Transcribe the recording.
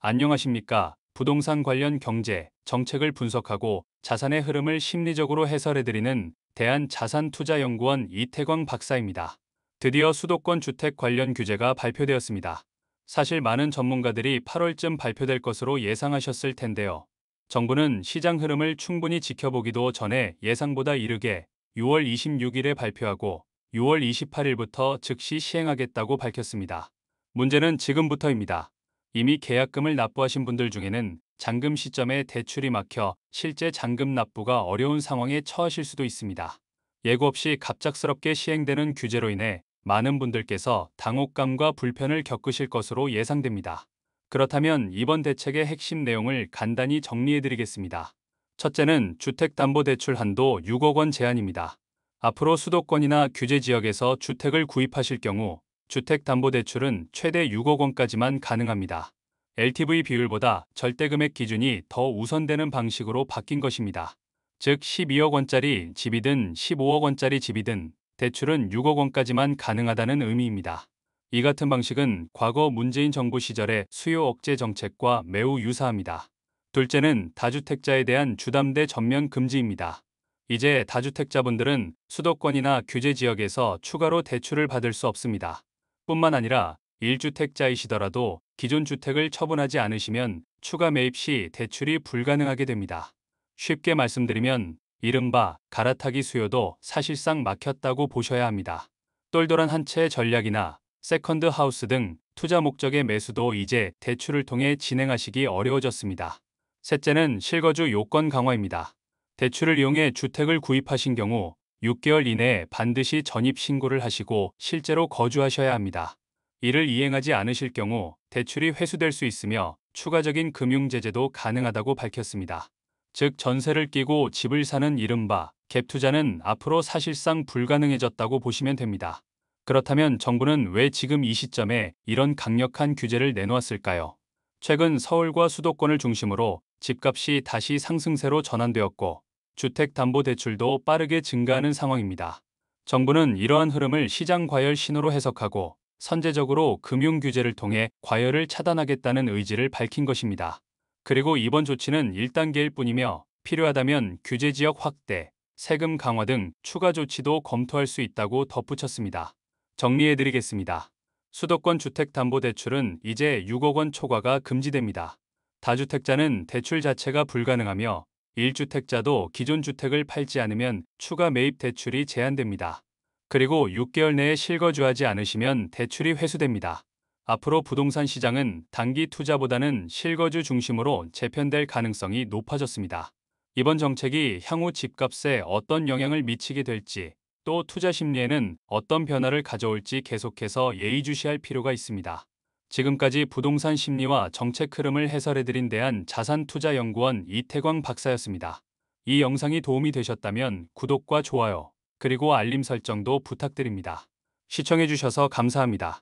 안녕하십니까? 부동산 관련 경제, 정책을 분석하고 자산의 흐름을 심리적으로 해설해드리는 대한자산투자연구원 이태광 박사입니다. 드디어 수도권 주택 관련 규제가 발표되었습니다. 사실 많은 전문가들이 8월쯤 발표될 것으로 예상하셨을 텐데요. 정부는 시장 흐름을 충분히 지켜보기도 전에 예상보다 이르게 6월 26일에 발표하고 6월 28일부터 즉시 시행하겠다고 밝혔습니다. 문제는 지금부터입니다. 이미 계약금을 납부하신 분들 중에는 잔금 시점에 대출이 막혀 실제 잔금 납부가 어려운 상황에 처하실 수도 있습니다. 예고 없이 갑작스럽게 시행되는 규제로 인해 많은 분들께서 당혹감과 불편을 겪으실 것으로 예상됩니다. 그렇다면 이번 대책의 핵심 내용을 간단히 정리해드리겠습니다. 첫째는 주택담보대출 한도 6억 원 제한입니다. 앞으로 수도권이나 규제 지역에서 주택을 구입하실 경우 주택담보대출은 최대 6억 원까지만 가능합니다. LTV 비율보다 절대금액 기준이 더 우선되는 방식으로 바뀐 것입니다. 즉 12억 원짜리 집이든 15억 원짜리 집이든 대출은 6억 원까지만 가능하다는 의미입니다. 이 같은 방식은 과거 문재인 정부 시절의 수요 억제 정책과 매우 유사합니다. 둘째는 다주택자에 대한 주담대 전면 금지입니다. 이제 다주택자분들은 수도권이나 규제 지역에서 추가로 대출을 받을 수 없습니다. 뿐만 아니라 1주택자이시더라도 기존 주택을 처분하지 않으시면 추가 매입 시 대출이 불가능하게 됩니다. 쉽게 말씀드리면 이른바 갈아타기 수요도 사실상 막혔다고 보셔야 합니다. 똘똘한 한 채 전략이나 세컨드 하우스 등 투자 목적의 매수도 이제 대출을 통해 진행하시기 어려워졌습니다. 셋째는 실거주 요건 강화입니다. 대출을 이용해 주택을 구입하신 경우 6개월 이내에 반드시 전입 신고를 하시고 실제로 거주하셔야 합니다. 이를 이행하지 않으실 경우 대출이 회수될 수 있으며 추가적인 금융 제재도 가능하다고 밝혔습니다. 즉 전세를 끼고 집을 사는 이른바 갭 투자는 앞으로 사실상 불가능해졌다고 보시면 됩니다. 그렇다면 정부는 왜 지금 이 시점에 이런 강력한 규제를 내놓았을까요? 최근 서울과 수도권을 중심으로 집값이 다시 상승세로 전환되었고 주택담보대출도 빠르게 증가하는 상황입니다. 정부는 이러한 흐름을 시장 과열 신호로 해석하고 선제적으로 금융 규제를 통해 과열을 차단하겠다는 의지를 밝힌 것입니다. 그리고 이번 조치는 1단계일 뿐이며 필요하다면 규제 지역 확대, 세금 강화 등 추가 조치도 검토할 수 있다고 덧붙였습니다. 정리해드리겠습니다. 수도권 주택담보대출은 이제 6억 원 초과가 금지됩니다. 다주택자는 대출 자체가 불가능하며 1주택자도 기존 주택을 팔지 않으면 추가 매입 대출이 제한됩니다. 그리고 6개월 내에 실거주하지 않으시면 대출이 회수됩니다. 앞으로 부동산 시장은 단기 투자보다는 실거주 중심으로 재편될 가능성이 높아졌습니다. 이번 정책이 향후 집값에 어떤 영향을 미치게 될지 또 투자 심리에는 어떤 변화를 가져올지 계속해서 예의주시할 필요가 있습니다. 지금까지 부동산 심리와 정책 흐름을 해설해드린 대한자산투자연구원 이태광 박사였습니다. 이 영상이 도움이 되셨다면 구독과 좋아요, 그리고 알림 설정도 부탁드립니다. 시청해주셔서 감사합니다.